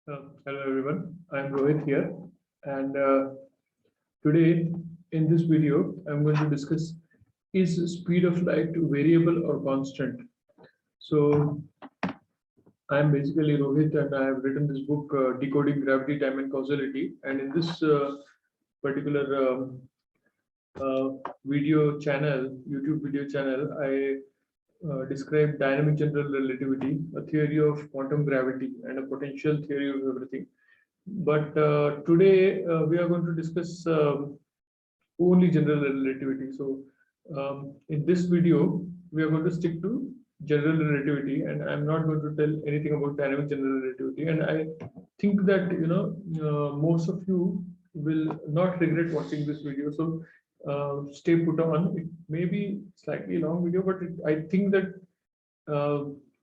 Hello everyone, I'm Rohit here, and today in this video I'm going to discuss, is speed of light variable or constant? So I'm basically Rohit and I have written this book, Decoding Gravity, Time and Causality, and in this particular video channel, YouTube video channel, I describe dynamic general relativity, a theory of quantum gravity and a potential theory of everything. But today we are going to discuss only general relativity. So in this video, we are going to stick to general relativity, and I'm not going to tell anything about dynamic general relativity. And I think that most of you will not regret watching this video. So stay put on. It may be slightly long video, but I think that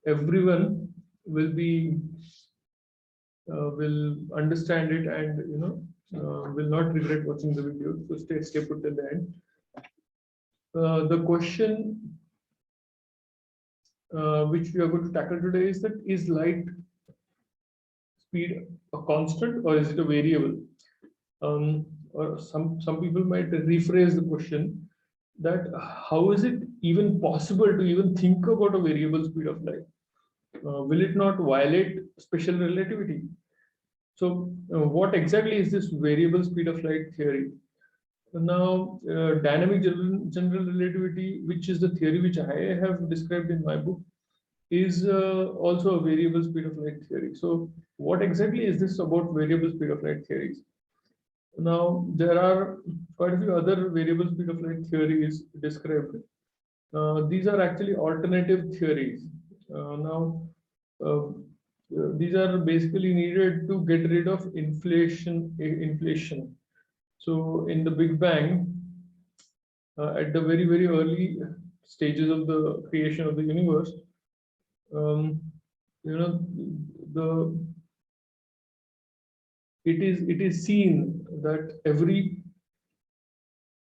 everyone will be will understand it, and will not regret watching the video. So stay put till the end. The question which we are going to tackle today is that, is light speed a constant or is it a variable? Or some people might rephrase the question that, how is it even possible to even think about a variable speed of light? Will it not violate special relativity? So what exactly is this variable speed of light theory? Now, dynamic general relativity, which is the theory which I have described in my book, is also a variable speed of light theory. So what exactly is this about variable speed of light theories? Now, there are quite a few other variable speed of light theories described. These are actually alternative theories. These are basically needed to get rid of inflation. So in the Big Bang, at the very early stages of the creation of the universe, it is seen that every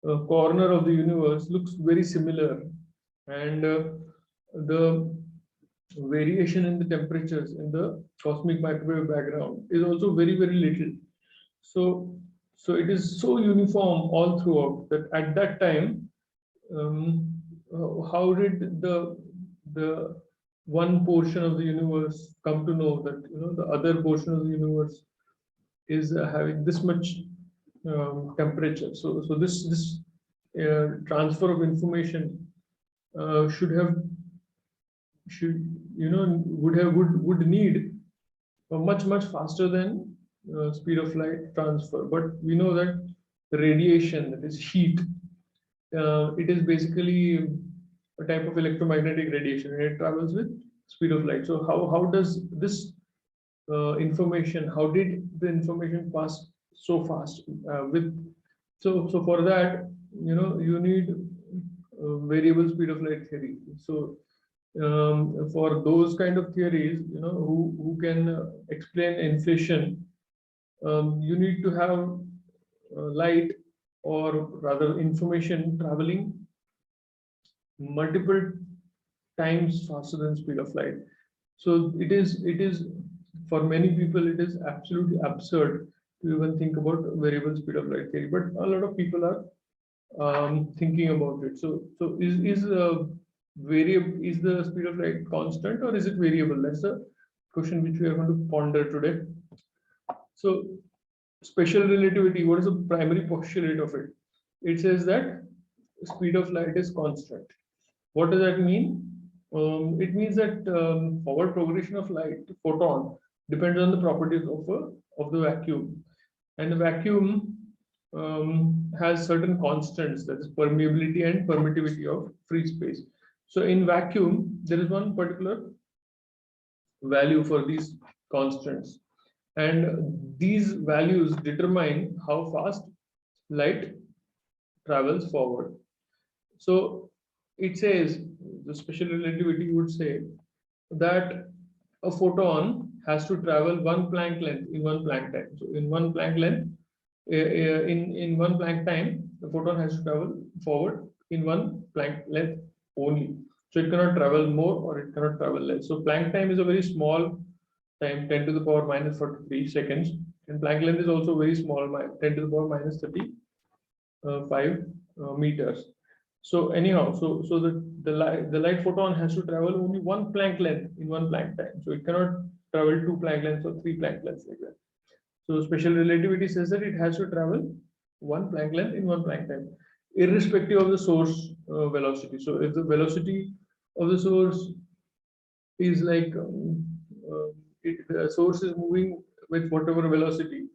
corner of the universe looks very similar, and the variation in the temperatures in the cosmic microwave background is also very little. So it is so uniform all throughout that at that time, how did the one portion of the universe come to know that the other portion of the universe is having this much temperature? So this transfer of information would need much faster than speed of light transfer. But we know that the radiation, that is heat, it is basically a type of electromagnetic radiation, and it travels with speed of light. So how does this information, how did the information pass so fast so for that you need variable speed of light theory. So for those kind of theories, who can explain inflation, you need to have light, or rather information, traveling multiple times faster than speed of light. So it is for many people, it is absolutely absurd to even think about variable speed of light theory, but a lot of people are thinking about it. So is the speed of light constant or is it variable? That's the question which we are going to ponder today. So special relativity, what is the primary postulate of it? It says that speed of light is constant. What does that mean? It means that forward progression of light, photon, depends on the properties of the vacuum, and the vacuum has certain constants, that is permeability and permittivity of free space. So in vacuum, there is one particular value for these constants, and these values determine how fast light travels forward. So it says, the special relativity would say that a photon has to travel one Planck length in one Planck time. So in one Planck length, in one Planck time, the photon has to travel forward in one Planck length only. So it cannot travel more or it cannot travel less. So Planck time is a very small time 10 to the power minus 43 seconds, and Planck length is also very small, 10 to the power minus 35 meters. So anyhow, so the light photon has to travel only one Planck length in one Planck time. So it cannot travel two Planck lengths or three Planck lengths like that. So special relativity says that it has to travel one Planck length in one Planck time, irrespective of the source velocity. So if the velocity of the source is like the source is moving with whatever velocity,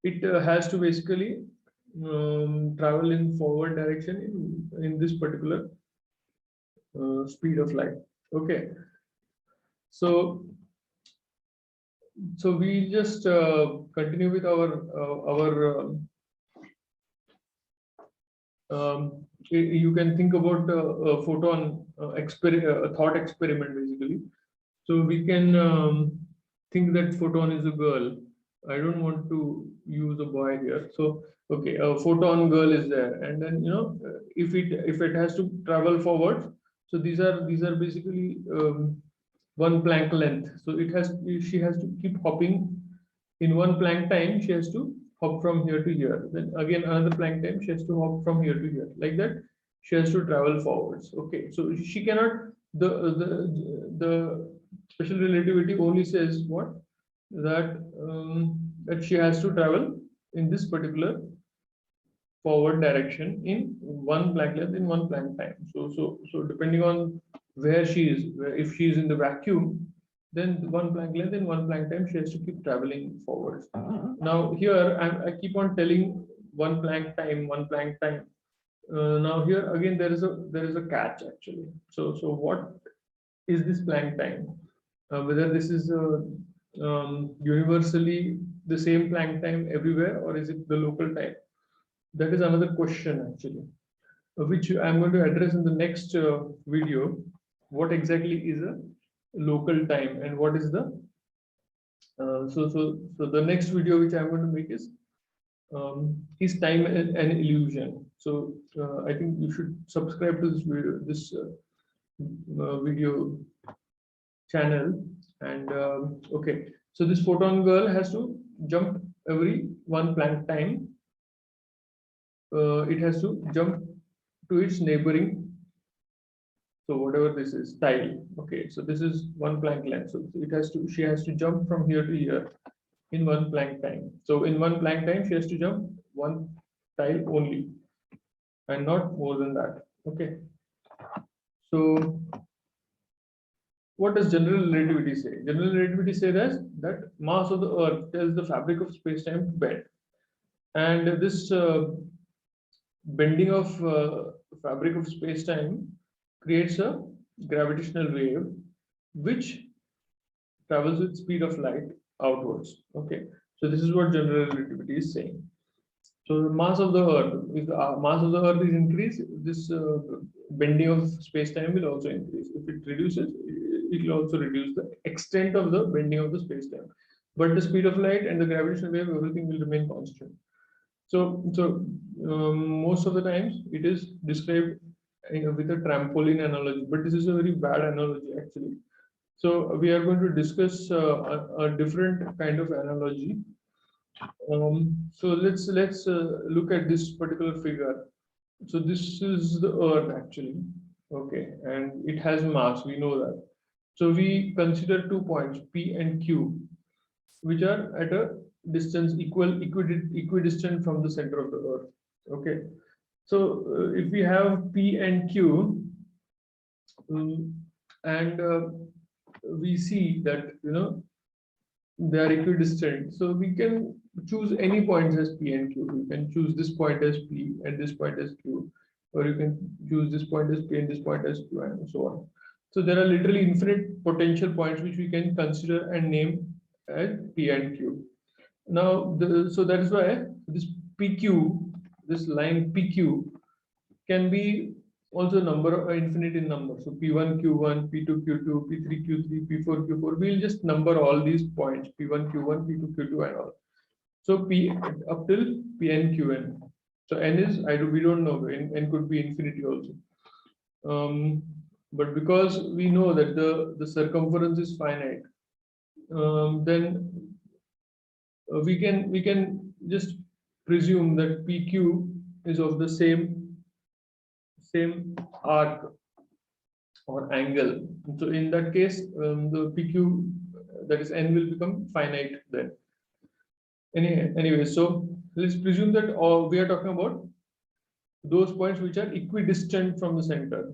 it has to basically travel in forward direction in this particular speed of light. Okay, so we just continue with our you can think about a photon a thought experiment basically. So we can think that photon is a girl. I don't want to use a boy here. So okay, a photon girl is there, and then if it has to travel forward, so these are basically one Planck length. So she has to keep hopping in one Planck time. She has to hop from here to here. Then again another Planck time. She has to hop from here to here. Like that, she has to travel forwards. Okay, so she cannot. The special relativity only says what, that she has to travel in this particular forward direction in one Planck length in one Planck time. So depending on where she is, if she is in the vacuum, then one Planck length in one Planck time she has to keep traveling forwards. Now here I keep on telling one Planck time, one Planck time. Now here again there is a catch actually. So what is this Planck time? Whether this is universally the same Planck time everywhere, or is it the local time? That is another question actually, which I'm going to address in the next video. What exactly is a local time, and what is the so the next video which I'm going to make is time an illusion? So I think you should subscribe to this video channel. And okay, so this photon girl has to jump every one Planck time. It has to jump to its neighboring, so whatever this is, tile. Okay, so this is one Planck length. So she has to jump from here to here in one Planck time. So in one Planck time, she has to jump one tile only, and not more than that. Okay. So what does general relativity say? General relativity says that mass of the Earth tells the fabric of space-time to bend, and this bending of fabric of space-time creates a gravitational wave which travels with speed of light outwards. Okay, so this is what general relativity is saying. So the mass of the Earth, if the mass of the Earth is increased, this bending of space-time will also increase. If it reduces, it will also reduce the extent of the bending of the space-time. But the speed of light and the gravitational wave, everything will remain constant. So most of the times it is described with a trampoline analogy, but this is a very bad analogy actually. So we are going to discuss a different kind of analogy. So let's look at this particular figure. So this is the Earth actually, okay, and it has mass. We know that. So we consider 2 points P and Q, which are at a distance equidistant from the center of the Earth. Okay, so if we have P and Q, and we see that they are equidistant, so we can choose any points as P and Q. You can choose this point as P and this point as Q, or you can choose this point as P and this point as Q, and so on. So there are literally infinite potential points which we can consider and name as P and Q. Now, so that is why this PQ, this line PQ, can be also number infinite in number. So P1 Q1, P2 Q2, P3 Q3, P4 Q4. We'll just number all these points P1 Q1, P2 Q2, and all. So P up till Pn Qn. So n is we don't know. N could be infinity also. But because we know that the circumference is finite, then we can just presume that PQ is of the same arc or angle. So in that case, the PQ, that is n, will become finite then. Anyway, so let's presume that we are talking about those points which are equidistant from the center.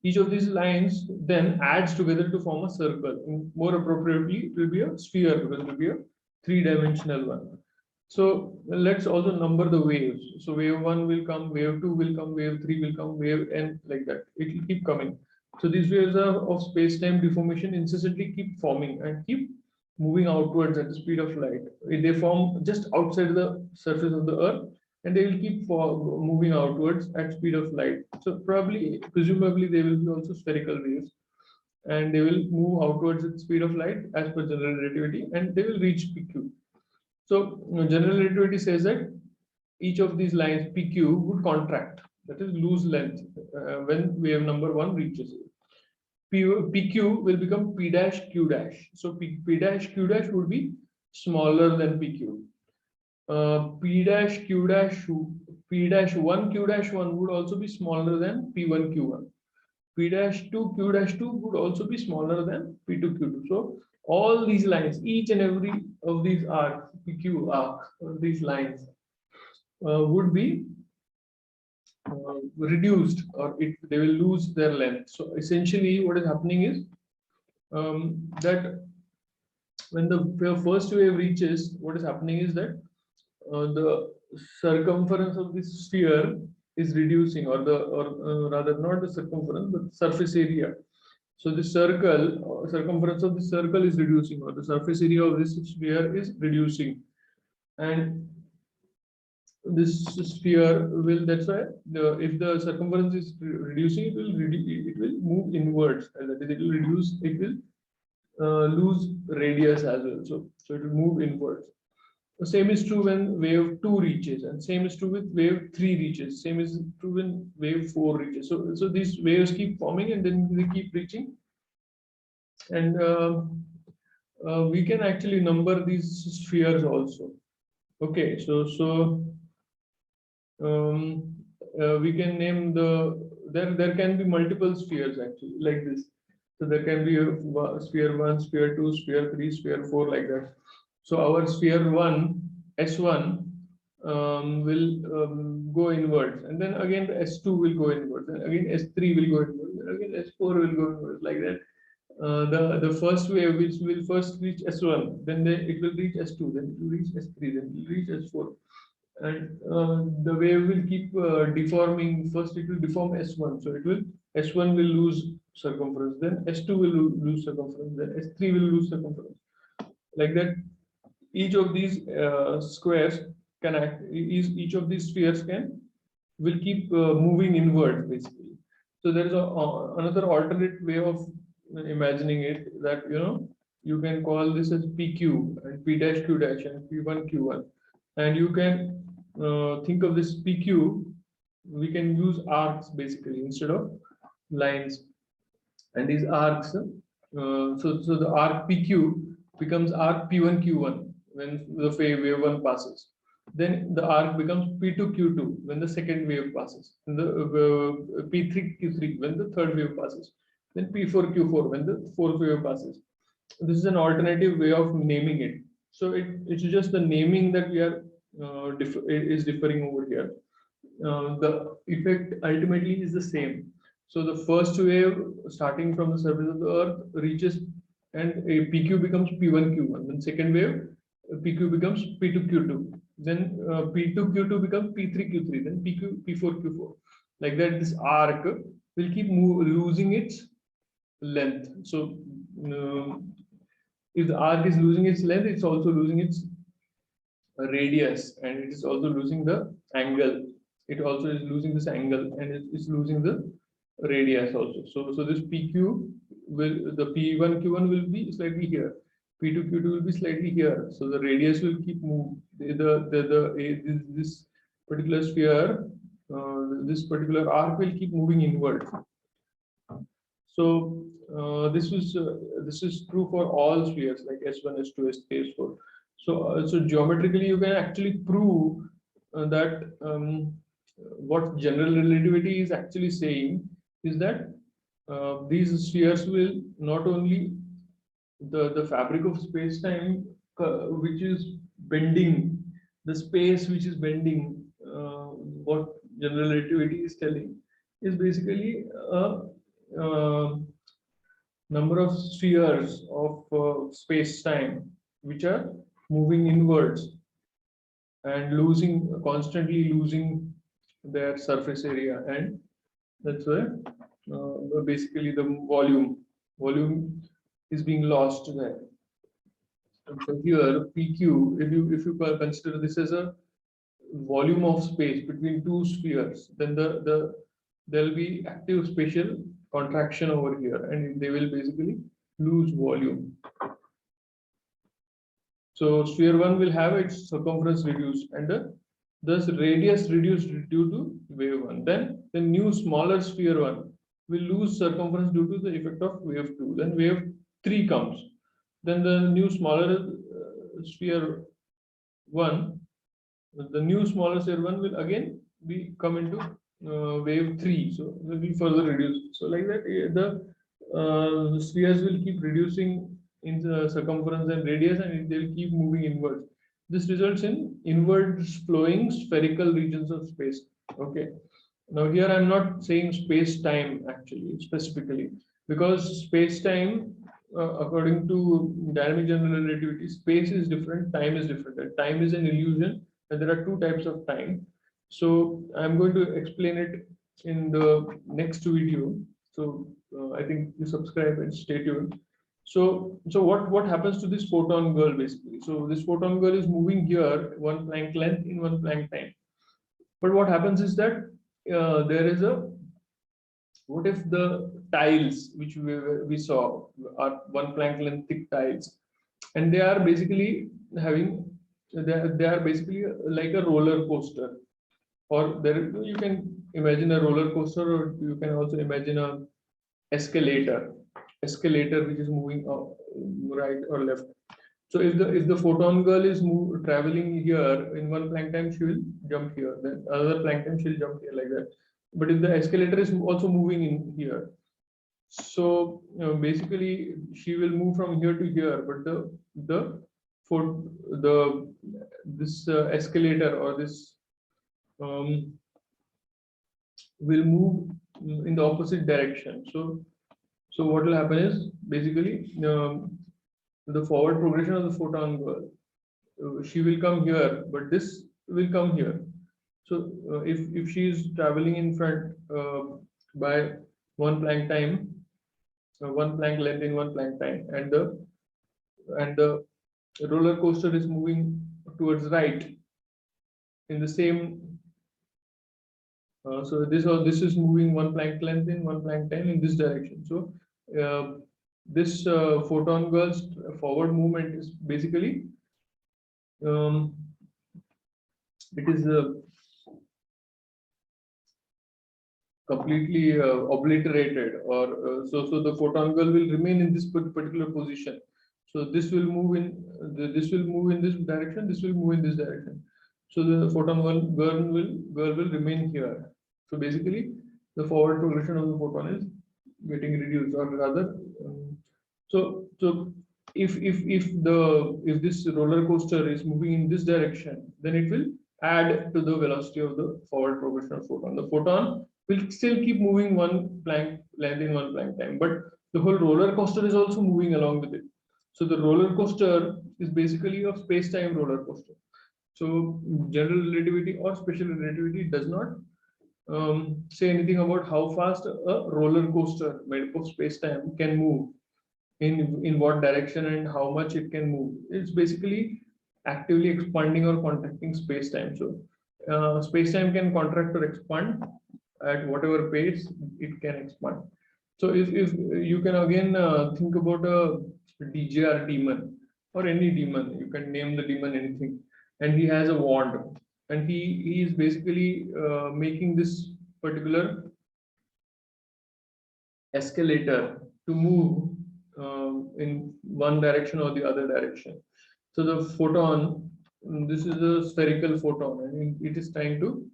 Each of these lines then adds together to form a circle. More appropriately, it will be a sphere because it will be a three-dimensional one. So let's also number the waves. So wave 1 will come, wave 2 will come, wave 3 will come, wave n, like that. It will keep coming. So these waves of space-time deformation incessantly keep forming and keep moving outwards at the speed of light. They form just outside the surface of the Earth, and they will keep moving outwards at speed of light. So presumably, they will be also spherical waves, and they will move outwards at speed of light as per general relativity, and they will reach PQ. So general relativity says that each of these lines PQ would contract, that is lose length, when wave number 1 reaches it. PQ will become P dash Q dash. So P dash Q dash would be smaller than PQ. P dash Q dash, P dash 1 Q dash 1 would also be smaller than P1 Q1. P dash 2 Q dash 2 would also be smaller than P2 Q2. So all these lines, each and every of these arcs, PQ arc, these lines would be reduced, or they will lose their length. So essentially what is happening is that when the first wave reaches, what is happening is that the circumference of this sphere is reducing, or rather not the circumference but surface area. So the circumference of the circle is reducing, or the surface area of this sphere is reducing, and this sphere will, that's why if the circumference is reducing, it will move inwards, and that is, it will reduce, it will lose radius as well. So it will move inwards. The same is true when wave 2 reaches, and same is true with wave 3 reaches, same is true when wave 4 reaches. So these waves keep forming, and then they keep reaching, and we can actually number these spheres also. Okay, so we can name there can be multiple spheres actually, like this. So there can be a sphere 1, sphere 2, sphere 3, sphere 4, like that. So our sphere 1, S1, will go inwards, and then again the S2 will go inwards, and again S3 will go inwards, and again S4 will go inwards, like that. The first wave, which will first reach S1, then it will reach S2, then it will reach S3, then it will reach S4. And the wave will keep deforming. First it will deform S1, so S1 will lose circumference, then S2 will lose circumference, then S3 will lose circumference, like that. Each of these squares can act, each of these spheres will keep moving inward, basically. So there is another alternate way of imagining it, that you can call this as PQ and P dash Q dash and P1 Q1, and you can think of this PQ, we can use arcs basically instead of lines, and these arcs, so the arc PQ becomes arc P1 Q1 when the wave 1 passes. Then the arc becomes P2 Q2 when the second wave passes, and the P3 Q3 when the third wave passes, then P4 Q4 when the fourth wave passes. This is an alternative way of naming it. So it's just the naming that we are is differing over here. The effect ultimately is the same. So the first wave starting from the surface of the Earth reaches, and a PQ becomes P1 Q1. Then second wave, PQ becomes P2 Q2. Then P2 Q2 becomes P3 Q3. Then P4 Q4. Like that, this arc will keep losing its length. So if the arc is losing its length, it's also losing its radius, and it is also losing the angle. It also is losing this angle, and it is losing the radius also. So this PQ will, the P1 Q1 will be slightly here, P2 Q2 will be slightly here. So the radius will keep moving. This particular sphere, this particular arc will keep moving inward. So this is true for all spheres like S1, S2, S3, S4. So geometrically, you can actually prove that what general relativity is actually saying is that these spheres will not only the fabric of space-time which is bending, the space which is bending, what general relativity is telling is basically a, uh number of spheres of space-time which are moving inwards and constantly losing their surface area, and that's why basically the volume is being lost there. So here PQ, if you consider this as a volume of space between two spheres, then there will be active spatial contraction over here, and they will basically lose volume. So sphere 1 will have its circumference reduced and thus radius reduced due to wave 1. Then the new smaller sphere 1 will lose circumference due to the effect of wave 2. Then wave 3 comes. Then the new smaller sphere 1, the new smaller sphere 1 will again be come into wave 3. So it will be further reduced. So like that, the spheres will keep reducing in the circumference and radius, and they'll keep moving inwards. This results in inwards flowing spherical regions of space. Okay. Now here I'm not saying space-time actually specifically, because space-time, according to dynamic general relativity, space is different, time is different. And time is an illusion, and there are two types of time. So I'm going to explain it in the next video. So I think you subscribe and stay tuned. So what happens to this photon girl basically? So this photon girl is moving here one Planck length in one Planck time. But what happens is that there is a, what if the tiles which we saw are one Planck length thick tiles, and they are basically having, they are basically like a roller coaster, or there you can imagine a roller coaster, or you can also imagine a escalator which is moving right or left. So if the photon girl is traveling here in one Planck time, she will jump here. Then another Planck time, she'll jump here like that. But if the escalator is also moving in here, so basically she will move from here to here. But for the this escalator or this will move in the opposite direction. So what will happen is basically the forward progression of the photon girl, she will come here, but this will come here. So if she is traveling in front by one Planck time, one Planck length in one Planck time, and the roller coaster is moving towards right in the same. So this is moving one Planck length in one Planck time in this direction. So this photon girl's forward movement is basically it is completely obliterated, or so the photon girl will remain in this particular position. So this will move in this will move in this direction, this will move in this direction. So the photon girl will remain here. So basically the forward progression of the photon is getting reduced, or rather so if this roller coaster is moving in this direction, then it will add to the velocity of the forward progression of photon. The photon will still keep moving one Planck length in one Planck time, but the whole roller coaster is also moving along with it. So the roller coaster is basically a space-time roller coaster. So general relativity or special relativity does not say anything about how fast a roller coaster made up of space-time can move, in what direction and how much it can move. It's basically actively expanding or contracting space-time. So space-time can contract or expand at whatever pace it can expand. So if you can again think about a DJR demon, or any demon, you can name the demon anything, and he has a wand, and he is basically making this particular escalator to move in one direction or the other direction. So the photon, this is a spherical photon, and it is trying to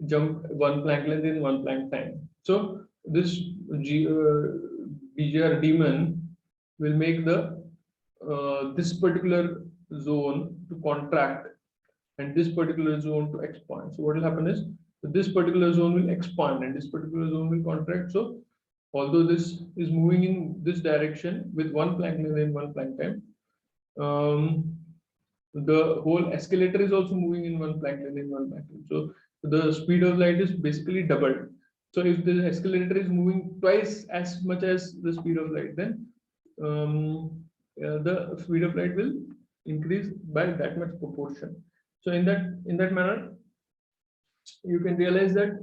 jump one Planck length in one Planck time. So this BGR demon will make the this particular zone to contract and this particular zone to expand. So what will happen is this particular zone will expand and this particular zone will contract. So although this is moving in this direction with one Planck length in one Planck time, the whole escalator is also moving in one Planck length in one Planck time. So the speed of light is basically doubled. So if the escalator is moving twice as much as the speed of light, then the speed of light will increase by that much proportion. So in that manner, you can realize that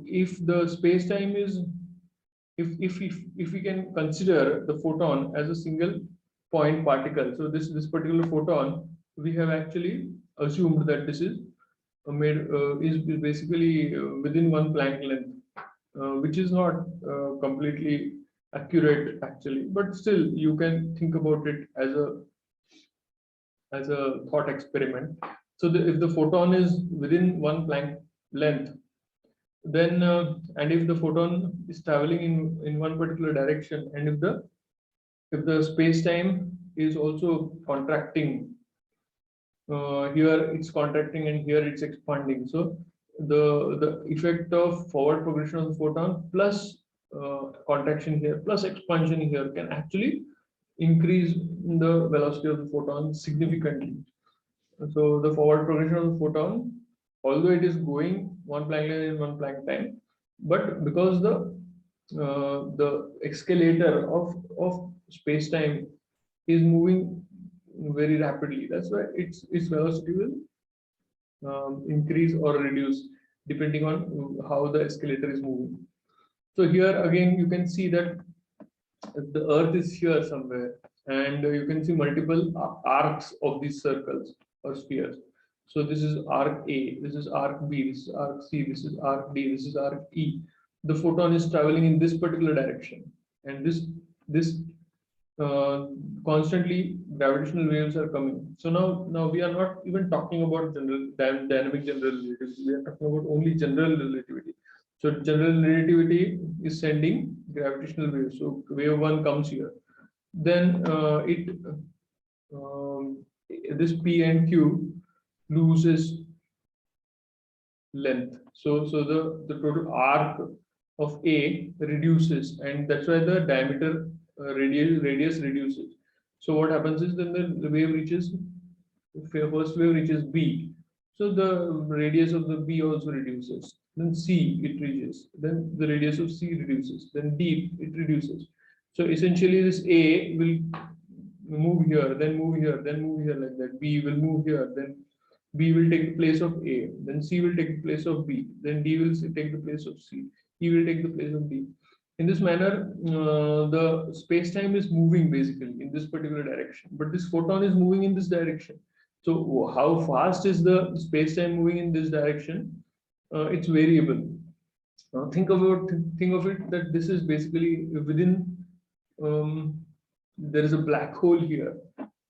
if the space-time is, if we can consider the photon as a single point particle, so this particular photon, we have actually assumed that this is made is basically within one Planck length, which is not completely accurate actually, but still you can think about it as a thought experiment. So if the photon is within one Planck length, then and if the photon is traveling in one particular direction, and if the space-time is also contracting, here it's contracting and here it's expanding. So the effect of forward progression of the photon plus contraction here plus expansion here can actually increase the velocity of the photon significantly. So the forward progression of the photon, although it is going one Planck length in one Planck time, but because the escalator of space-time is moving very rapidly, that's why its velocity will increase or reduce depending on how the escalator is moving. So here again you can see that the Earth is here somewhere, and you can see multiple arcs of these circles or spheres. So this is arc A, this is arc B, this is arc C, this is arc D, this is arc E. The photon is traveling in this particular direction, and this constantly gravitational waves are coming. So now we are not even talking about dynamic general relativity. We are talking about only general relativity. So general relativity is sending gravitational waves. So wave one comes here, then this P and Q loses length. So the total arc of A reduces, and that's why the diameter radius reduces. So what happens is then the wave reaches, first wave reaches B. So the radius of the B also reduces. Then C it reaches. Then the radius of C reduces. Then D it reduces. So essentially this A will move here, then move here, then move here like that. B will move here, then B will take the place of A. Then C will take the place of B. Then D will take the place of C. E will take the place of D. In this manner, the space-time is moving basically in this particular direction, but this photon is moving in this direction. So how fast is the space-time moving in this direction? It's variable. Think of it that this is basically within. There is a black hole here,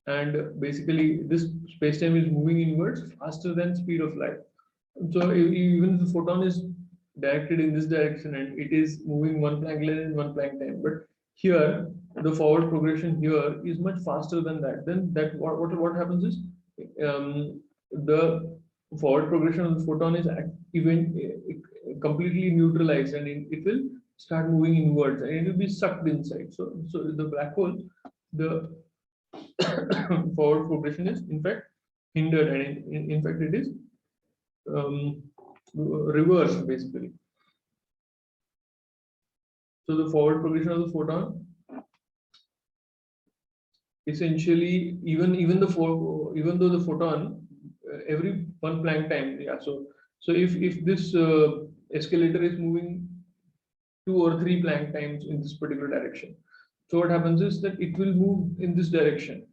and basically this space-time is moving inwards faster than speed of light. So even if the photon is directed in this direction and it is moving one Planck length in one Planck time, but here the forward progression here is much faster than that. Then that what happens is the forward progression of the photon is completely neutralized, and it will start moving inwards and it will be sucked inside. So the black hole, the forward progression is in fact hindered, and in fact it is reversed basically. So the forward progression of the photon essentially, even though the photon every one Planck time, yeah. So if this escalator is moving 2 or 3 Planck times in this particular direction, so what happens is that it will move in this direction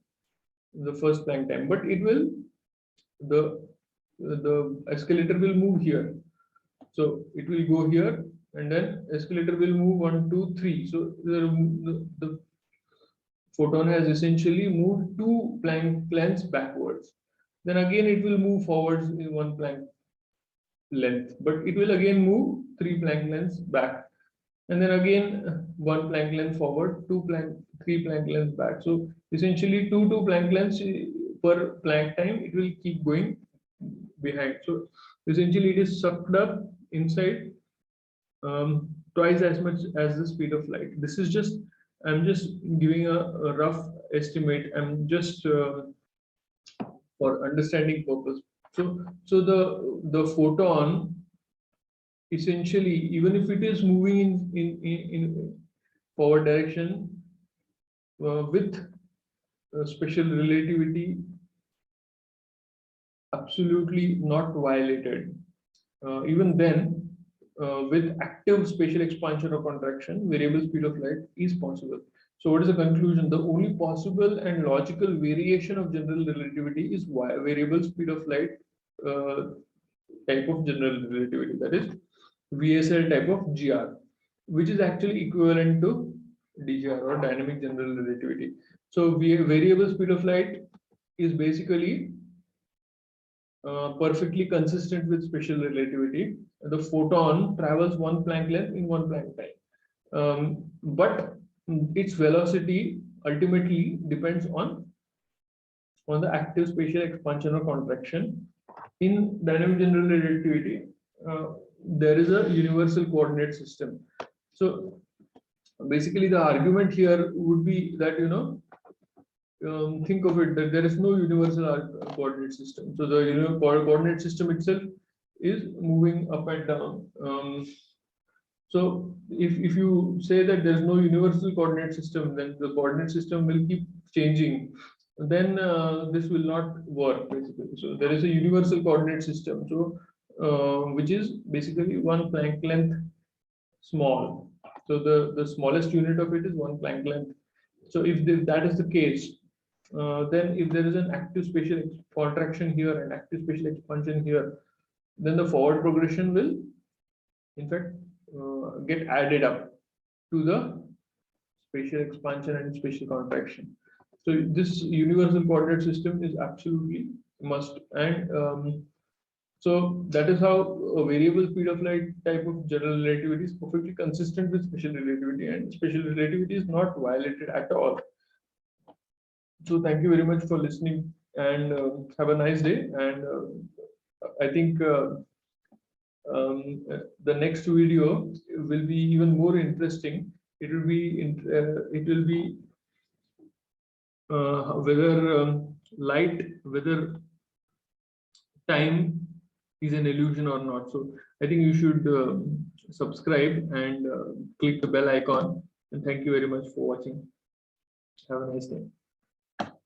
the first Planck time, but it will the escalator will move here. So it will go here and then escalator will move 1, 2, 3. So the photon has essentially moved 2 Planck lengths backwards. Then again it will move forwards in 1 Planck length, but it will again move 3 Planck lengths back, and then again 1 Planck length forward, 3 Planck lengths back. So essentially 2 Planck lengths per Planck time it will keep going behind. So essentially it is sucked up inside twice as much as the speed of light. This is just, I'm just giving a rough estimate. I'm just for understanding purpose. So the photon essentially, even if it is moving in forward direction with special relativity absolutely not violated. Even then, with active spatial expansion or contraction, variable speed of light is possible. So what is the conclusion? The only possible and logical variation of general relativity is variable speed of light type of general relativity, that is VSL type of GR, which is actually equivalent to DGR or dynamic general relativity. So variable speed of light is basically perfectly consistent with special relativity. The photon travels 1 Planck length in 1 Planck time, but its velocity ultimately depends on the active spatial expansion or contraction. In dynamic general relativity, there is a universal coordinate system. So basically the argument here would be that, think of it that there is no universal coordinate system. So the coordinate system itself is moving up and down. So if you say that there is no universal coordinate system, then the coordinate system will keep changing. Then this will not work basically. So there is a universal coordinate system, so which is basically 1 Planck length small. So the smallest unit of it is 1 Planck length. So if that is the case, then if there is an active spatial contraction here and active spatial expansion here, then the forward progression will in fact get added up to the spatial expansion and spatial contraction. So this universal coordinate system is absolutely must, and so that is how a variable speed of light type of general relativity is perfectly consistent with special relativity, and special relativity is not violated at all. So thank you very much for listening, and have a nice day. And I think the next video will be even more interesting. It will be whether whether time is an illusion or not. So I think you should subscribe and click the bell icon. And thank you very much for watching. Have a nice day.